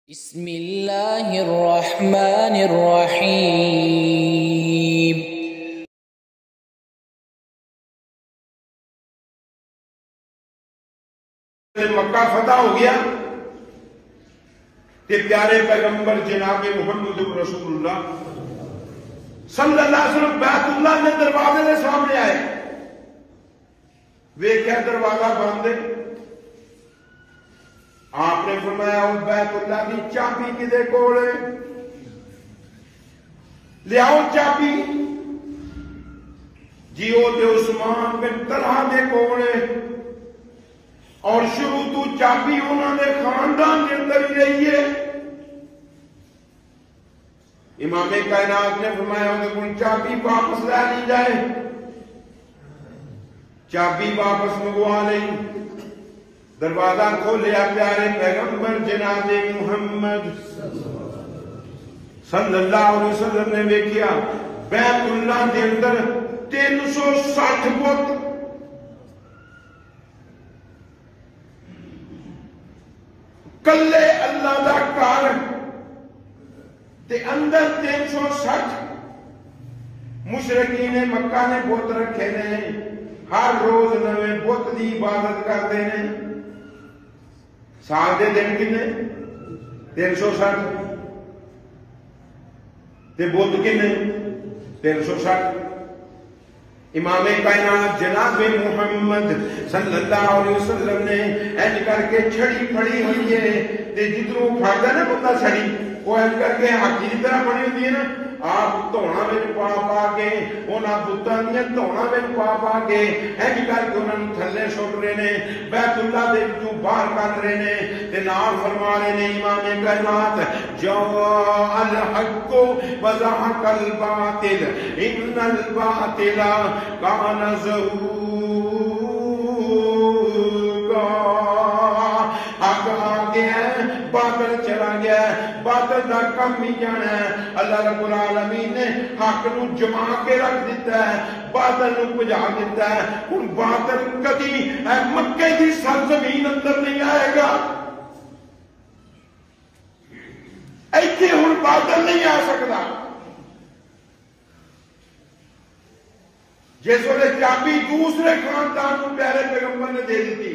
بسم اللہ الرحمن الرحیم۔ مکہ فتح ہو گیا کہ پیارے پیغمبر جناب محمد رسول اللہ صلی اللہ علیہ وسلم بیت اللہ میں دروازے کے سامنے آئے، ویکھیا دروازہ بند ہے۔ آپ نے فرمایا اس بیت اللہ کی چابی کدے کول ہے؟ لیاؤ چابی۔ جی وہ تے عثمان بن طلحہ دے کول ہے، اور شروع تو چابی انہوں نے خاندان کے اندر ہی رہی ہے۔ امام کائنات نے فرمایا انہیں کوئی چابی واپس لے لی جائے، چابی واپس منگوا لیں۔ دروازہ کھولیا، پیارے پیغمبر جناب محمد صلی اللہ علیہ وسلم نے دیکھیا بیت اللہ کے اندر 360 بت، کلے اللہ دا گھر تے اندر 360 مشرکین مکہ نے بت رکھے نے، ہر روز نویں بت دی عبادت کرتے ہیں۔ سال دے دن کنے 360 تے بت کنے 360۔ امام کائنات جناب محمد صلی اللہ علیہ وسلم نے ایج کر کے چھڑی پھڑی ہوئی ہے، تے جدروں پھڑتا نا بندہ چھڑی، وہ ایج کر کے حقی طرح بنی ہوتی ہے نا، آپ دھونا میں پا پا کے انہاں بتاں دیاں دھونا میں پا پا کے ایج کر کے انہاں تھلے سٹ رہے نے، بیت اللہ دے وچوں باہر کر رہے نے، تے نال فرما رہے نے امام کائنات جاء الحق وزهق الباطل ان الباطل کان زہوقا۔ حق آ گیا ہے، باطل چلا گیا ہے، باطل دا کم ہی جانا ہے۔ اللہ رب العالمین نے حق نو جما کے رکھ دیتا ہے، باطل نو بجھا دیتا ہے۔ ہن باطل کدی مکے دی سرزمین اندر نہیں آئے گا، ایتھے ہن باطل نہیں آ سکتا۔ جس ویلے چابی دوسرے خاندان کو پیارے پیغمبر نے دے دیتی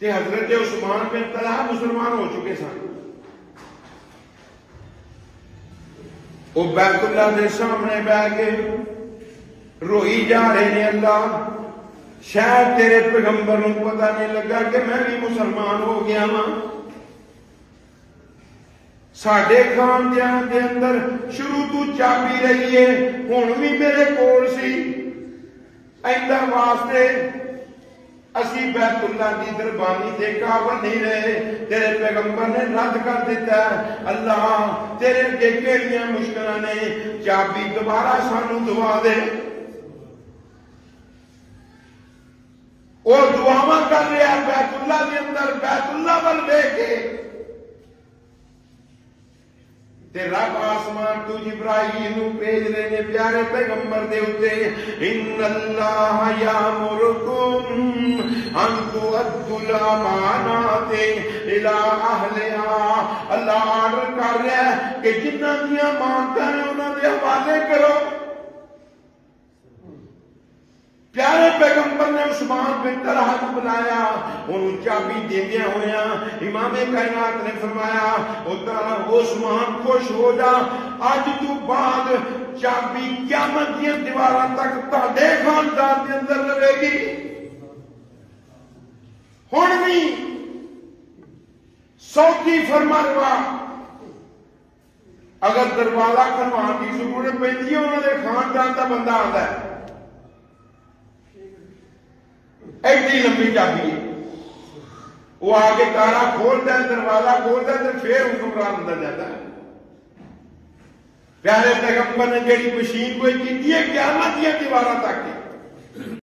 تے حضرت عثمان بن طلحہ مسلمان ہو چکے سن، وہ بیت اللہ کے سامنے بیٹھ کے روئی جا رہے نے، اللہ شاید تیرے پیغمبر کو پتہ نہیں لگا کہ میں بھی مسلمان ہو گیا ہاں۔ ساڈے خاندان دے اندر شروع تو چابی رہی ہے، ہن بھی میرے کول سی، آئندہ واسطے اسی بیت اللہ کی دربانی دے قابل نہیں رہے، تیرے پیغمبر نے رد کر دیتا ہے۔ اللہ تیرے اگے کیڑیاں مشکلاں نے، چابی دوبارہ سانو دعا دے۔ وہ دعاواں کر رہا بیت اللہ کے اندر، بیت اللہ ول ویکھ کے تے رب آسمان تو جبرائیل نو بھیج رہے نے پیارے پیغمبر دے اوتے، ان اللہ یامرکم ان تؤدوا الامانات الی اہلھا۔ اللہ آرڈر کر رہا ہے کہ جنہاں دیاں امانتاں نے انہاں دے حوالے کرو۔ پیارے پیغمبر نے عثمان بن طلحہ کو بلایا، انہوں چابی دیندیاں ہویاں امام کائنات نے فرمایا عثمان خوش ہو جا، اج تو بعد چابی قیامت دی دیواراں تک تہاڈے خاندان دے اندر رہے گی۔ ہن بھی سوکی فرمانوا اگر دروازہ کھلوان کی ضرورت پیندی ہے، انہاں دے خاندان دا بندہ آندا ہے، ایڈی لمبی چابی ہے، وہ آگے تارا کھولتا ہے، دروازہ کھولتا ہے، تو پھر حکمران اندر جاتا ہے۔ پیارے پیغمبر نے جیڑی مشین کوئی کی ہے قیامت دی دیواراں تک